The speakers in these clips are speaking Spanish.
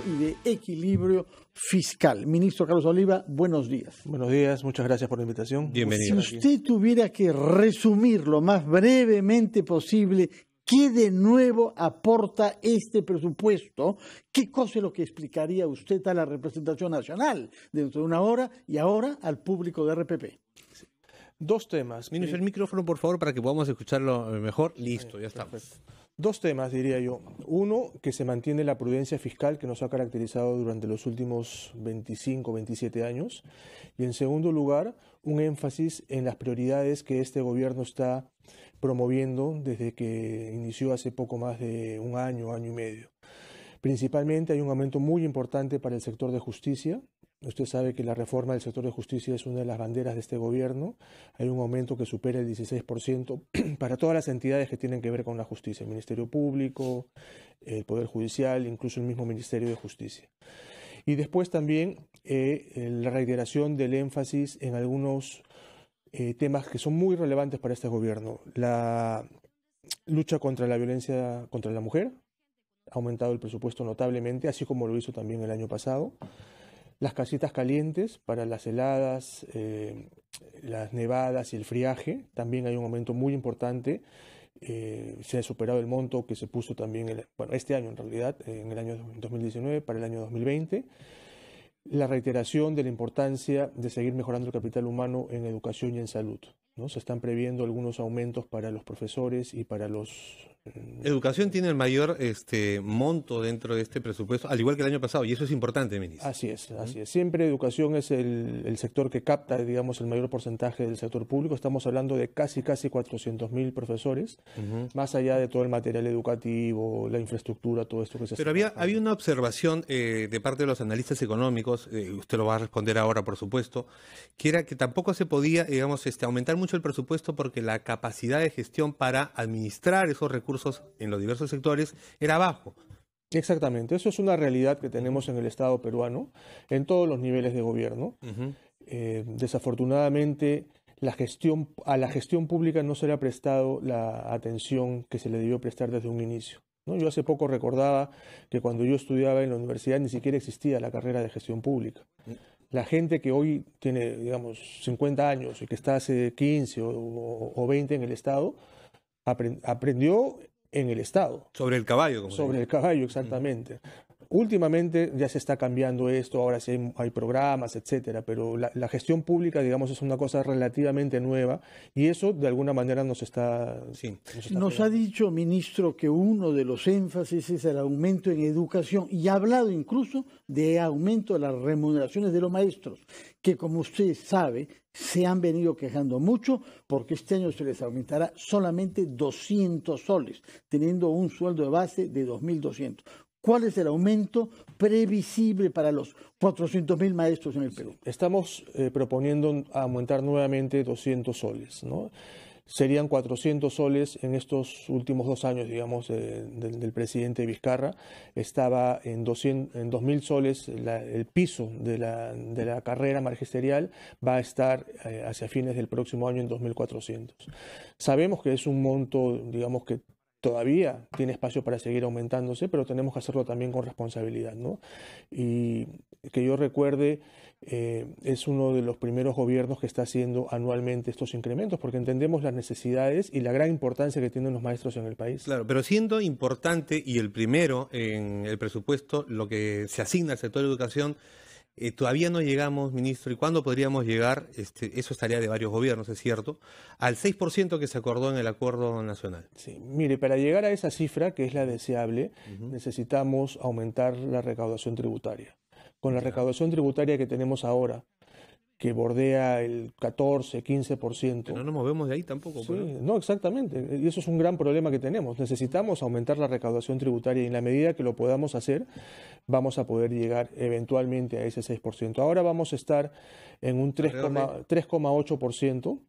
Y de equilibrio fiscal. Ministro Carlos Oliva, buenos días. Buenos días, muchas gracias por la invitación. Bienvenido. Si usted tuviera que resumir lo más brevemente posible qué de nuevo aporta este presupuesto, ¿qué cosa es lo que explicaría usted a la representación nacional dentro de una hora y ahora al público de RPP? Dos temas. Ministro, el micrófono, por favor, para que podamos escucharlo mejor. Listo, ya estamos. Perfecto. Dos temas, diría yo. Uno, que se mantiene la prudencia fiscal que nos ha caracterizado durante los últimos 25, 27 años. Y en segundo lugar, un énfasis en las prioridades que este gobierno está promoviendo desde que inició hace poco más de un año, año y medio. Principalmente hay un aumento muy importante para el sector de justicia. Usted sabe que la reforma del sector de justicia es una de las banderas de este gobierno. Hay un aumento que supera el 16% para todas las entidades que tienen que ver con la justicia, el Ministerio Público, el Poder Judicial, incluso el mismo Ministerio de Justicia. Y después también la reiteración del énfasis en algunos temas que son muy relevantes para este gobierno. La lucha contra la violencia contra la mujer, ha aumentado el presupuesto notablemente, así como lo hizo también el año pasado. Las casitas calientes para las heladas, las nevadas y el friaje, también hay un aumento muy importante. Se ha superado el monto que se puso también, este año en realidad, en el año 2019 para el año 2020. La reiteración de la importancia de seguir mejorando el capital humano en educación y en salud, ¿no? Se están previendo algunos aumentos para los profesores y para los... Educación tiene el mayor monto dentro de este presupuesto, al igual que el año pasado, y eso es importante, ministro. Así es, así es. Siempre educación es el sector que capta, digamos, el mayor porcentaje del sector público. Estamos hablando de casi 400.000 profesores, más allá de todo el material educativo, la infraestructura, todo esto que se Pero había una observación de parte de los analistas económicos, usted lo va a responder ahora, por supuesto, que era que tampoco se podía, digamos, aumentar mucho el presupuesto porque la capacidad de gestión para administrar esos recursos en los diversos sectores era bajo. Exactamente, eso es una realidad que tenemos en el Estado peruano, en todos los niveles de gobierno. Desafortunadamente, a la gestión pública no se le ha prestado la atención que se le debió prestar desde un inicio, ¿no? Yo hace poco recordaba que cuando yo estudiaba en la universidad ni siquiera existía la carrera de gestión pública. La gente que hoy tiene, digamos, 50 años y que está hace 15 o 20 en el Estado, aprendió en el Estado. Sobre el caballo. Sobre el caballo, exactamente. Últimamente ya se está cambiando esto, ahora sí hay programas, etcétera, pero la gestión pública, digamos, es una cosa relativamente nueva y eso de alguna manera nos ha dicho, ministro, que uno de los énfasis es el aumento en educación y ha hablado incluso de aumento de las remuneraciones de los maestros, que como usted sabe, se han venido quejando mucho porque este año se les aumentará solamente 200 soles, teniendo un sueldo de base de 2.200. ¿Cuál es el aumento previsible para los 400.000 maestros en el Perú? Estamos proponiendo aumentar nuevamente 200 soles, ¿no? Serían 400 soles en estos últimos 2 años, digamos, del presidente Vizcarra. Estaba en 2.000 soles el piso de la carrera magisterial, va a estar hacia fines del próximo año en 2.400. Sabemos que es un monto, digamos, que todavía tiene espacio para seguir aumentándose, pero tenemos que hacerlo también con responsabilidad, ¿no? Y que yo recuerde, es uno de los primeros gobiernos que está haciendo anualmente estos incrementos, porque entendemos las necesidades y la gran importancia que tienen los maestros en el país. Claro, pero siendo importante y el primero en el presupuesto, lo que se asigna al sector de educación, todavía no llegamos, ministro, ¿y cuándo podríamos llegar? Eso estaría de varios gobiernos, es cierto, al 6% que se acordó en el acuerdo nacional. Sí, mire, para llegar a esa cifra, que es la deseable, necesitamos aumentar la recaudación tributaria. Con la recaudación tributaria que tenemos ahora, que bordea el 14, 15%. Pero no nos movemos de ahí tampoco. Sí, no, exactamente. Y eso es un gran problema que tenemos. Necesitamos aumentar la recaudación tributaria y en la medida que lo podamos hacer, vamos a poder llegar eventualmente a ese 6%. Ahora vamos a estar en un 3,8%.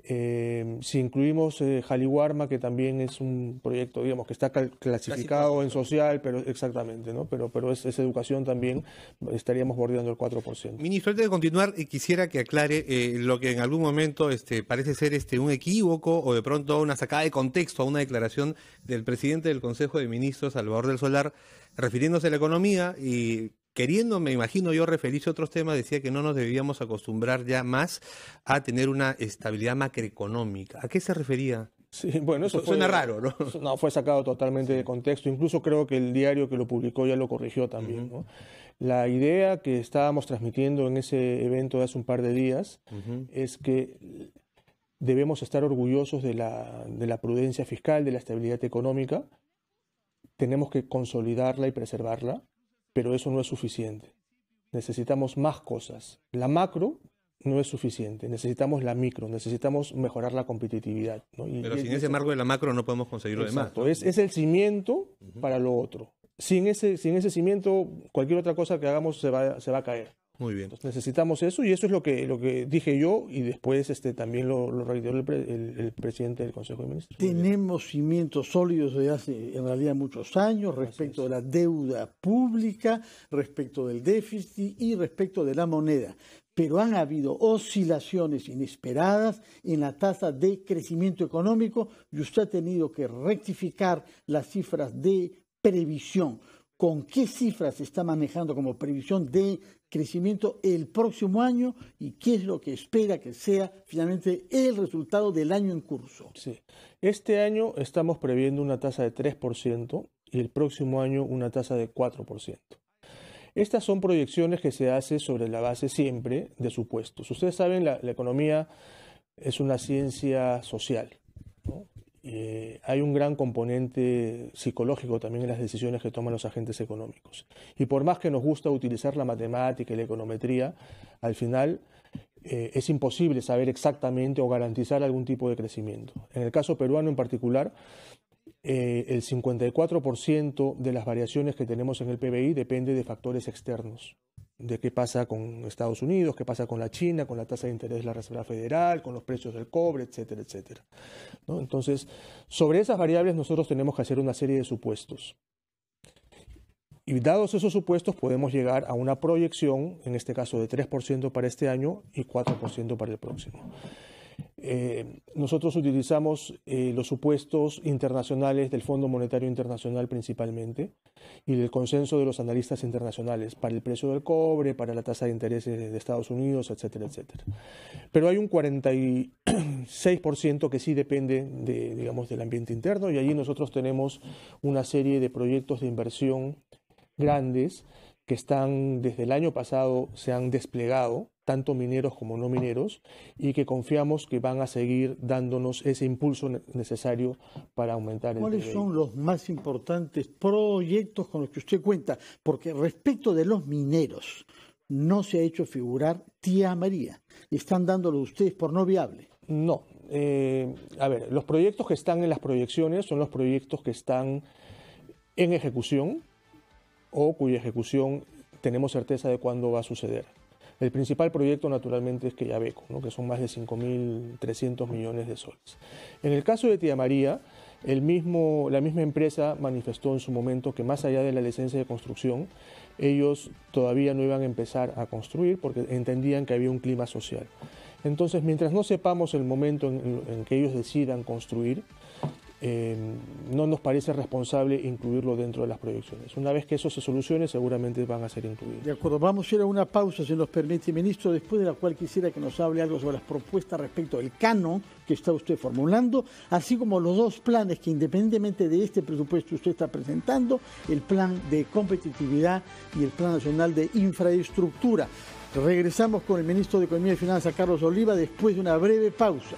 Si incluimos Jaliwarma, que también es un proyecto, digamos, que está clasificado en social, pero exactamente, ¿no? Pero es educación también, estaríamos bordeando el 4%. Ministro, antes de continuar, quisiera que aclare lo que en algún momento parece ser un equívoco o de pronto una sacada de contexto a una declaración del presidente del Consejo de Ministros, Salvador del Solar, refiriéndose a la economía y queriendo, me imagino yo, referirse a otros temas, decía que no nos debíamos acostumbrar ya más a tener una estabilidad macroeconómica. ¿A qué se refería? Sí, bueno, eso suena raro, ¿no? No, fue sacado totalmente de contexto. Incluso creo que el diario que lo publicó ya lo corrigió también, ¿no? La idea que estábamos transmitiendo en ese evento de hace un par de días es que debemos estar orgullosos de la prudencia fiscal, de la estabilidad económica. Tenemos que consolidarla y preservarla, pero eso no es suficiente. Necesitamos más cosas. La macro no es suficiente. Necesitamos la micro, necesitamos mejorar la competitividad, ¿no? Pero sin ese marco de la macro no podemos conseguir lo demás, ¿no? Es el cimiento para lo otro. Sin ese cimiento, cualquier otra cosa que hagamos se va a caer. Muy bien. Entonces necesitamos eso, y eso es lo que dije yo, y después también lo reiteró el presidente del Consejo de Ministros. Tenemos cimientos sólidos desde hace en realidad muchos años respecto de la deuda pública, respecto del déficit y respecto de la moneda. Pero han habido oscilaciones inesperadas en la tasa de crecimiento económico y usted ha tenido que rectificar las cifras de previsión. ¿Con qué cifras se está manejando como previsión de crecimiento el próximo año y qué es lo que espera que sea finalmente el resultado del año en curso? Sí. Este año estamos previendo una tasa de 3% y el próximo año una tasa de 4%. Estas son proyecciones que se hacen sobre la base siempre de supuestos. Ustedes saben, la economía es una ciencia social, ¿no? Hay un gran componente psicológico también en las decisiones que toman los agentes económicos. Y por más que nos gusta utilizar la matemática y la econometría, al final es imposible saber exactamente o garantizar algún tipo de crecimiento. En el caso peruano en particular, el 54% de las variaciones que tenemos en el PBI depende de factores externos. De qué pasa con Estados Unidos, qué pasa con la China, con la tasa de interés de la Reserva Federal, con los precios del cobre, etcétera, etcétera, ¿no? Entonces, sobre esas variables nosotros tenemos que hacer una serie de supuestos. Y dados esos supuestos podemos llegar a una proyección, en este caso de 3% para este año y 4% para el próximo. Nosotros utilizamos los supuestos internacionales del Fondo Monetario Internacional principalmente y del consenso de los analistas internacionales para el precio del cobre, para la tasa de interés de Estados Unidos, etcétera, etcétera. Pero hay un 46% que sí depende del ambiente interno, y allí nosotros tenemos una serie de proyectos de inversión grandes que están desde el año pasado, se han desplegado, tanto mineros como no mineros, y que confiamos que van a seguir dándonos ese impulso necesario para aumentar el PBI. ¿Cuáles son los más importantes proyectos con los que usted cuenta? Porque respecto de los mineros, no se ha hecho figurar Tía María. ¿Están dándolo ustedes por no viable? No. A ver, los proyectos que están en las proyecciones son los proyectos que están en ejecución o cuya ejecución tenemos certeza de cuándo va a suceder. El principal proyecto, naturalmente, es Quellaveco, ¿no? Que son más de 5.300 millones de soles. En el caso de Tía María, la misma empresa manifestó en su momento que más allá de la licencia de construcción, ellos todavía no iban a empezar a construir porque entendían que había un clima social. Entonces, mientras no sepamos el momento en que ellos decidan construir, no nos parece responsable incluirlo dentro de las proyecciones. Una vez que eso se solucione, seguramente van a ser incluidos. De acuerdo, vamos a ir a una pausa, si nos permite, ministro, después de la cual quisiera que nos hable algo sobre las propuestas respecto al canon que está usted formulando, así como los dos planes que, independientemente de este presupuesto, usted está presentando, el plan de competitividad y el plan nacional de infraestructura. Regresamos con el ministro de Economía y Finanzas, Carlos Oliva, después de una breve pausa.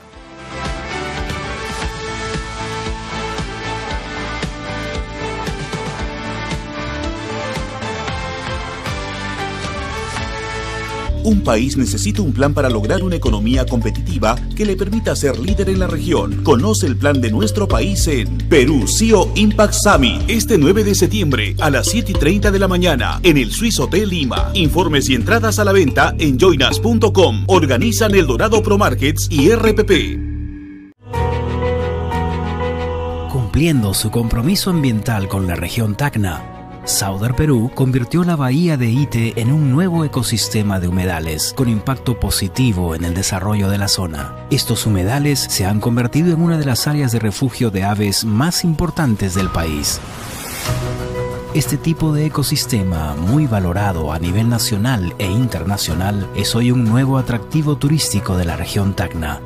Un país necesita un plan para lograr una economía competitiva que le permita ser líder en la región. Conoce el plan de nuestro país en Perú CEO Impact Summit, este 9 de septiembre a las 7:30 de la mañana en el Swiss Hotel Lima. Informes y entradas a la venta en joinas.com. Organizan El Dorado Pro Markets y RPP. cumpliendo su compromiso ambiental con la región Tacna, Sauder Perú convirtió la bahía de Ite en un nuevo ecosistema de humedales con impacto positivo en el desarrollo de la zona. Estos humedales se han convertido en una de las áreas de refugio de aves más importantes del país. Este tipo de ecosistema, muy valorado a nivel nacional e internacional, es hoy un nuevo atractivo turístico de la región Tacna,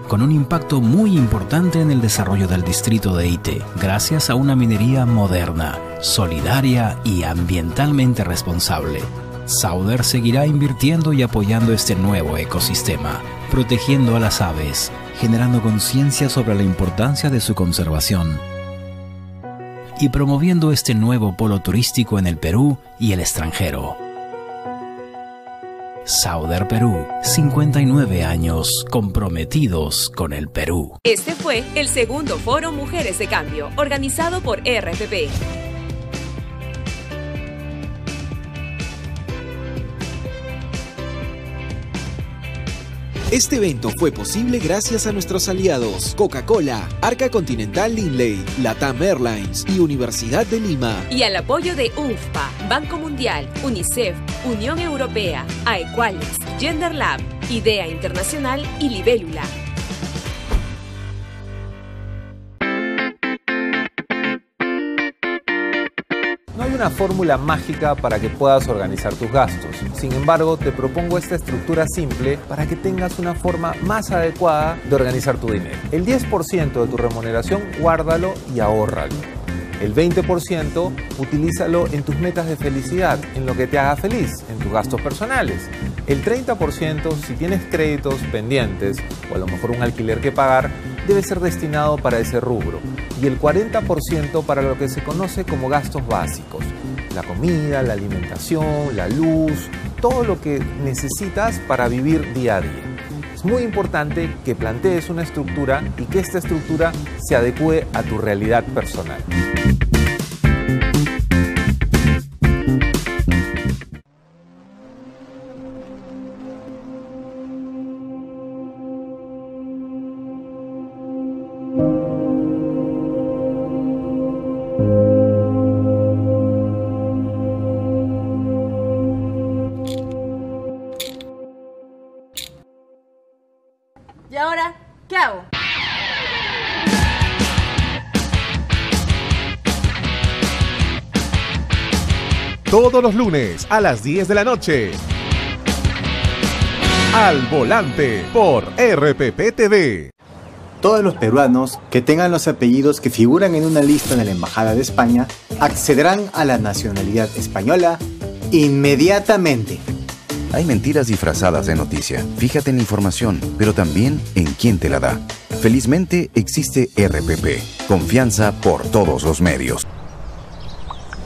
con un impacto muy importante en el desarrollo del distrito de Ite, gracias a una minería moderna, solidaria y ambientalmente responsable. Sauder seguirá invirtiendo y apoyando este nuevo ecosistema, protegiendo a las aves, generando conciencia sobre la importancia de su conservación y promoviendo este nuevo polo turístico en el Perú y el extranjero. Sauder Perú, 59 años comprometidos con el Perú. Este fue el segundo Foro Mujeres de Cambio, organizado por RPP. Este evento fue posible gracias a nuestros aliados Coca-Cola, Arca Continental Lindley, Latam Airlines y Universidad de Lima. Y al apoyo de UNFPA, Banco Mundial, UNICEF, Unión Europea, Aequalis, Gender Lab, IDEA Internacional y Libélula. No hay una fórmula mágica para que puedas organizar tus gastos. Sin embargo, te propongo esta estructura simple para que tengas una forma más adecuada de organizar tu dinero. El 10% de tu remuneración, guárdalo y ahórralo. El 20% utilízalo en tus metas de felicidad, en lo que te haga feliz, en tus gastos personales. El 30%, si tienes créditos pendientes o a lo mejor un alquiler que pagar, debe ser destinado para ese rubro. Y el 40% para lo que se conoce como gastos básicos. La comida, la alimentación, la luz, todo lo que necesitas para vivir día a día. Es muy importante que plantees una estructura y que esta estructura se adecue a tu realidad personal. ¿Y ahora qué hago? Todos los lunes a las 10 de la noche. Al Volante por RPP TV. Todos los peruanos que tengan los apellidos que figuran en una lista de la Embajada de España accederán a la nacionalidad española inmediatamente. Hay mentiras disfrazadas de noticia. Fíjate en la información, pero también en quién te la da. Felizmente existe RPP. Confianza por todos los medios.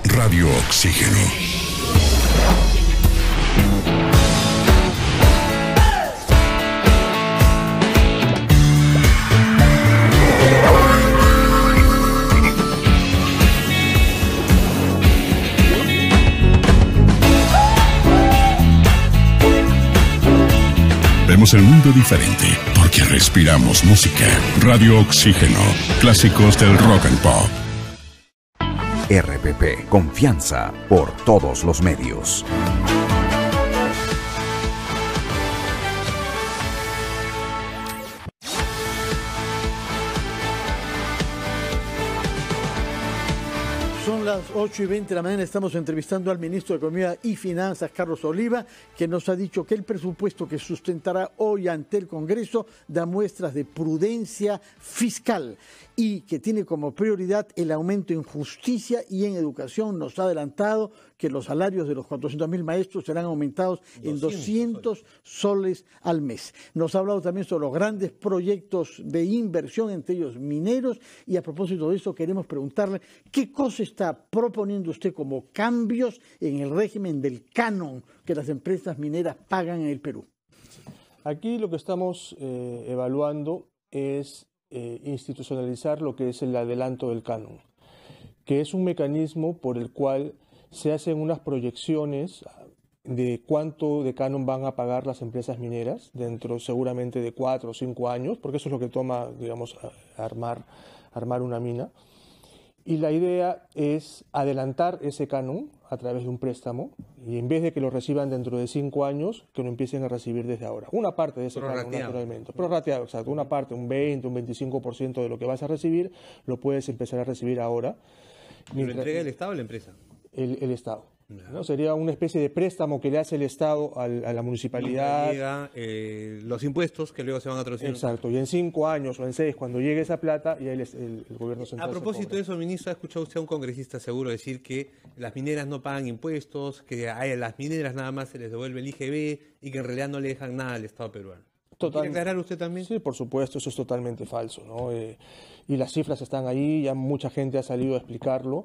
Radio Oxígeno. Vemos el mundo diferente porque respiramos música. Radio Oxígeno. Clásicos del rock and pop. RPP. Confianza por todos los medios. Son las 8:20 de la mañana, estamos entrevistando al ministro de Economía y Finanzas, Carlos Oliva, que nos ha dicho que el presupuesto que sustentará hoy ante el Congreso da muestras de prudencia fiscal y que tiene como prioridad el aumento en justicia y en educación. Nos ha adelantado que los salarios de los 400.000 maestros serán aumentados en 200 soles al mes. Nos ha hablado también sobre los grandes proyectos de inversión, entre ellos mineros, y a propósito de eso queremos preguntarle qué cosa está proponiendo usted como cambios en el régimen del canon que las empresas mineras pagan en el Perú. Aquí lo que estamos evaluando es institucionalizar lo que es el adelanto del canon, que es un mecanismo por el cual se hacen unas proyecciones de cuánto de canon van a pagar las empresas mineras dentro seguramente de 4 o 5 años, porque eso es lo que toma, digamos, armar una mina. Y la idea es adelantar ese canon a través de un préstamo y en vez de que lo reciban dentro de 5 años, que lo empiecen a recibir desde ahora. Una parte de ese canon, naturalmente. Prorrateado, exacto. Una parte, un 20, un 25% de lo que vas a recibir, lo puedes empezar a recibir ahora. ¿Lo entrega el Estado o la empresa? El Estado. ¿No? Sería una especie de préstamo que le hace el Estado a la municipalidad. Llega, los impuestos que luego se van a traducir. Exacto, y en 5 años o en 6, cuando llegue esa plata, y ahí el gobierno central. A propósito de eso, ministro, ¿ha escuchado usted a un congresista seguro decir que las mineras no pagan impuestos, que a las mineras nada más se les devuelve el IGB y que en realidad no le dejan nada al Estado peruano? ¿Quiere aclarar usted también? Sí, por supuesto, eso es totalmente falso, ¿no? Y las cifras están ahí, ya mucha gente ha salido a explicarlo.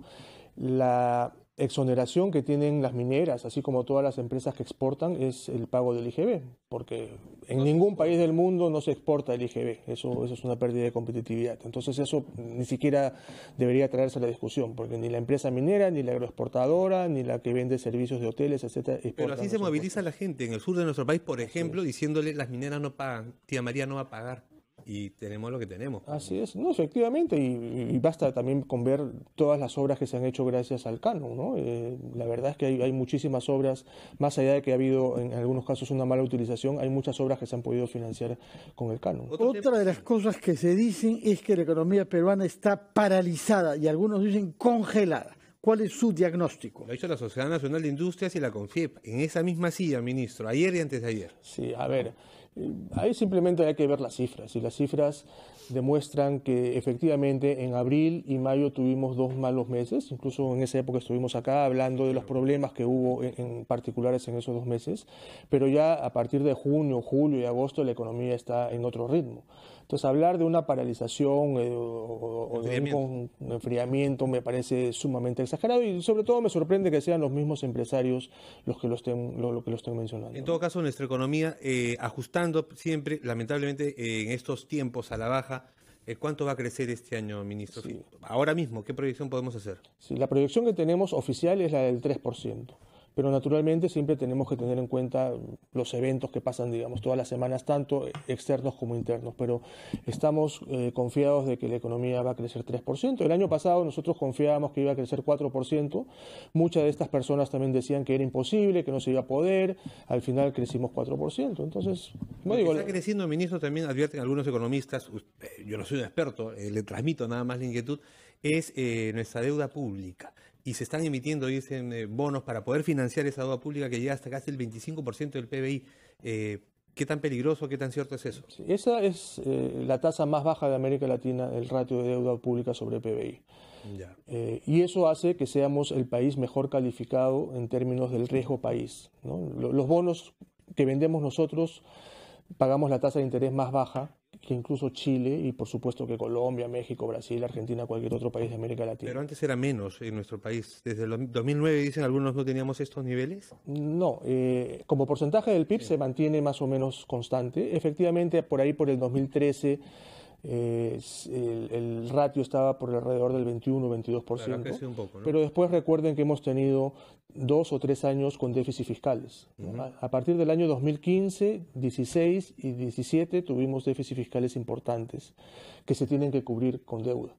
La exoneración que tienen las mineras, así como todas las empresas que exportan, es el pago del IGB, porque en ningún país del mundo no se exporta el IGB, eso es una pérdida de competitividad. Entonces eso ni siquiera debería traerse a la discusión, porque ni la empresa minera, ni la agroexportadora, ni la que vende servicios de hoteles, etcétera. Pero así se moviliza la gente en el sur de nuestro país, por ejemplo, diciéndole las mineras no pagan, tía María no va a pagar. Y tenemos lo que tenemos. Así es, no, efectivamente, y basta también con ver todas las obras que se han hecho gracias al canon, ¿no? La verdad es que hay muchísimas obras, más allá de que ha habido en algunos casos una mala utilización, hay muchas obras que se han podido financiar con el canon. Otra de las cosas que se dicen es que la economía peruana está paralizada y algunos dicen congelada. ¿Cuál es su diagnóstico? Lo ha dicho la Sociedad Nacional de Industrias y la CONFIEP, en esa misma silla, ministro, ayer y antes de ayer. Sí, a ver, ahí simplemente hay que ver las cifras, y las cifras demuestran que efectivamente en abril y mayo tuvimos 2 malos meses, incluso en esa época estuvimos acá hablando de los problemas que hubo en particulares en esos 2 meses, pero ya a partir de junio, julio y agosto la economía está en otro ritmo. Entonces hablar de una paralización o de un enfriamiento me parece sumamente exagerado y sobre todo me sorprende que sean los mismos empresarios los que lo estén mencionando. En todo caso, nuestra economía ajustando siempre, lamentablemente en estos tiempos a la baja, ¿cuánto va a crecer este año, ministro? Sí. Ahora mismo, ¿qué proyección podemos hacer? Sí, la proyección que tenemos oficial es la del 3%. Pero naturalmente siempre tenemos que tener en cuenta los eventos que pasan, digamos, todas las semanas, tanto externos como internos. Pero estamos confiados de que la economía va a crecer 3%. El año pasado nosotros confiábamos que iba a crecer 4%. Muchas de estas personas también decían que era imposible, que no se iba a poder. Al final crecimos 4%. Entonces, no digo... Está creciendo, ministro, también advierten algunos economistas, yo no soy un experto, le transmito nada más la inquietud, es nuestra deuda pública. Y se están emitiendo, dicen, bonos para poder financiar esa deuda pública que llega hasta casi el 25% del PBI. ¿Qué tan peligroso, qué tan cierto es eso? Sí, esa es la tasa más baja de América Latina, el ratio de deuda pública sobre PBI. Ya. Y eso hace que seamos el país mejor calificado en términos del riesgo país, ¿no? Los bonos que vendemos nosotros pagamos la tasa de interés más baja que incluso Chile y por supuesto que Colombia, México, Brasil, Argentina, cualquier otro país de América Latina. Pero antes era menos en nuestro país. Desde el 2009 dicen algunos no teníamos estos niveles. No, como porcentaje del PIB se mantiene más o menos constante. Efectivamente, por ahí por el 2013 el ratio estaba por alrededor del 21-22%. Claro, creció un poco, ¿no? Pero después recuerden que hemos tenido 2 o 3 años con déficits fiscales. A partir del año 2015, 16 y 17 tuvimos déficits fiscales importantes que se tienen que cubrir con deuda.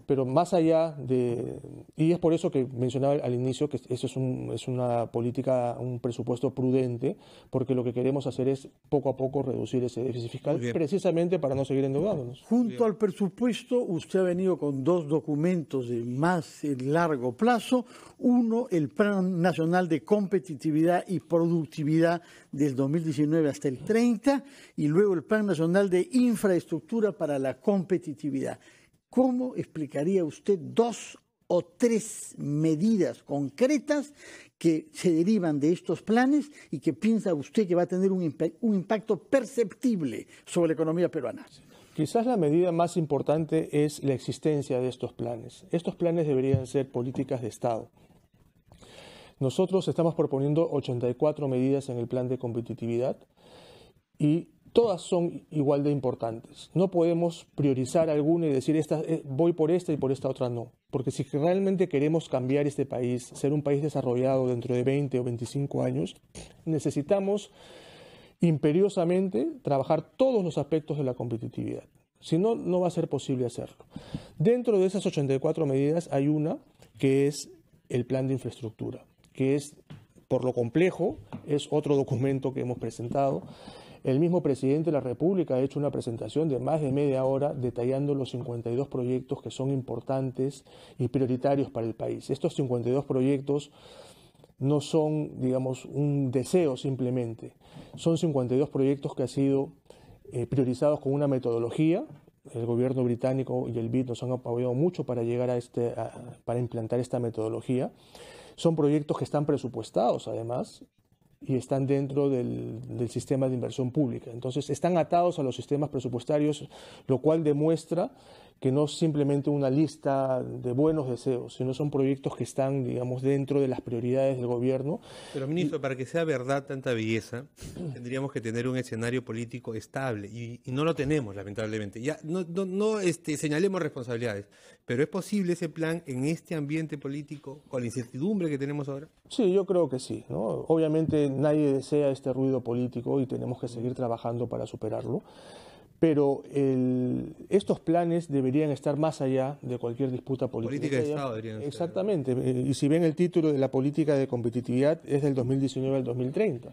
Pero más allá de... Y es por eso que mencionaba al inicio que eso es una política, un presupuesto prudente, porque lo que queremos hacer es poco a poco reducir ese déficit fiscal, precisamente para no seguir endeudándonos. Junto al presupuesto, usted ha venido con 2 documentos de más largo plazo. Uno, el Plan Nacional de Competitividad y Productividad del 2019 hasta el 30, y luego el Plan Nacional de Infraestructura para la Competitividad. ¿Cómo explicaría usted 2 o 3 medidas concretas que se derivan de estos planes y que piensa usted que va a tener un impacto perceptible sobre la economía peruana? Quizás la medida más importante es la existencia de estos planes. Estos planes deberían ser políticas de Estado. Nosotros estamos proponiendo 84 medidas en el plan de competitividad y todas son igual de importantes. No podemos priorizar alguna y decir voy por esta y por esta otra no. Porque si realmente queremos cambiar este país, ser un país desarrollado dentro de 20 o 25 años, necesitamos imperiosamente trabajar todos los aspectos de la competitividad. Si no, no va a ser posible hacerlo. Dentro de esas 84 medidas hay una que es el plan de infraestructura, que es, por lo complejo, es otro documento que hemos presentado. El mismo presidente de la República ha hecho una presentación de más de media hora detallando los 52 proyectos que son importantes y prioritarios para el país. Estos 52 proyectos no son, digamos, un deseo simplemente. Son 52 proyectos que han sido priorizados con una metodología. El gobierno británico y el BID nos han apoyado mucho para llegar para implantar esta metodología. Son proyectos que están presupuestados, además, y están dentro del sistema de inversión pública. Entonces, están atados a los sistemas presupuestarios, lo cual demuestra que no es simplemente una lista de buenos deseos, sino son proyectos que están, digamos, dentro de las prioridades del gobierno. Pero, ministro, para que sea verdad tanta belleza, tendríamos que tener un escenario político estable, y no lo tenemos, lamentablemente. Ya no señalemos responsabilidades, pero ¿es posible ese plan en este ambiente político, con la incertidumbre que tenemos ahora? Sí, yo creo que sí, ¿no? Obviamente nadie desea este ruido político y tenemos que seguir trabajando para superarlo. Pero estos planes deberían estar más allá de cualquier disputa política. Política de Estado deberían ser. Exactamente. Y si ven el título de la política de competitividad es del 2019 al 2030.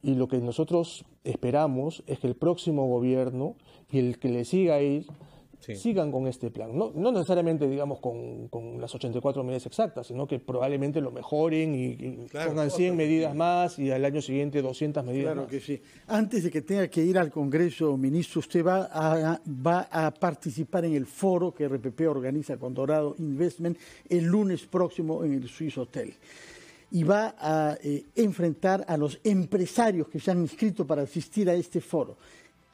Y lo que nosotros esperamos es que el próximo gobierno y el que le siga a él sigan con este plan. No necesariamente, digamos, con las 84 medidas exactas, sino que probablemente lo mejoren y pongan 100 medidas más y al año siguiente 200 medidas más. Claro que sí. Antes de que tenga que ir al Congreso, ministro, usted va a participar en el foro que RPP organiza con Dorado Investment el lunes próximo en el Swiss Hotel. Y va a enfrentar a los empresarios que se han inscrito para asistir a este foro.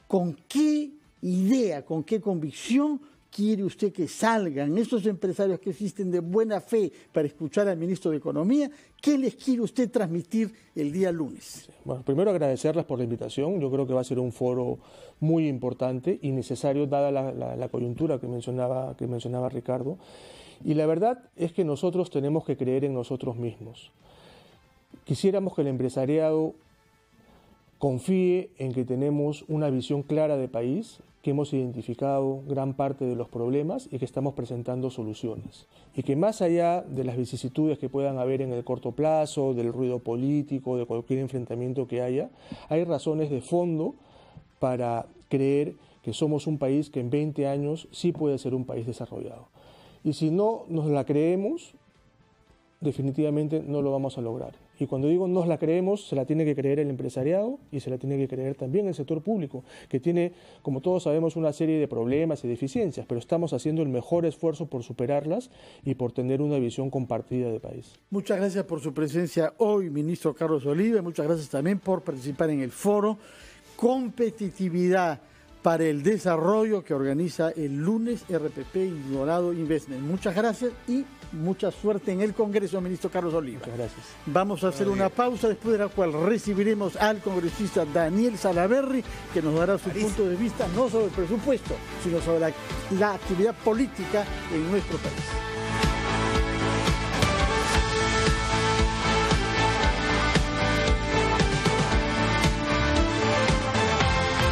¿Con qué idea, con qué convicción quiere usted que salgan estos empresarios que existen de buena fe para escuchar al ministro de Economía? ¿Qué les quiere usted transmitir el día lunes? Bueno, primero agradecerles por la invitación. Yo creo que va a ser un foro muy importante y necesario dada la coyuntura que mencionaba Ricardo. Y la verdad es que nosotros tenemos que creer en nosotros mismos. Quisiéramos que el empresariado confíe en que tenemos una visión clara de país, que hemos identificado gran parte de los problemas y que estamos presentando soluciones. Y que más allá de las vicisitudes que puedan haber en el corto plazo, del ruido político, de cualquier enfrentamiento que haya, hay razones de fondo para creer que somos un país que en 20 años sí puede ser un país desarrollado. Y si no nos la creemos, definitivamente no lo vamos a lograr. Y cuando digo nos la creemos, se la tiene que creer el empresariado y se la tiene que creer también el sector público, que tiene, como todos sabemos, una serie de problemas y deficiencias, pero estamos haciendo el mejor esfuerzo por superarlas y por tener una visión compartida de país. Muchas gracias por su presencia hoy, ministro Carlos Oliva. Muchas gracias también por participar en el foro Competitividad para el Desarrollo que organiza el lunes RPP y Dorado Investment. Muchas gracias y mucha suerte en el Congreso, ministro Carlos Oliva. Muchas gracias. Vamos a hacer una pausa, después de la cual recibiremos al congresista Daniel Salaverry, que nos dará su punto de vista no sobre el presupuesto, sino sobre la actividad política en nuestro país.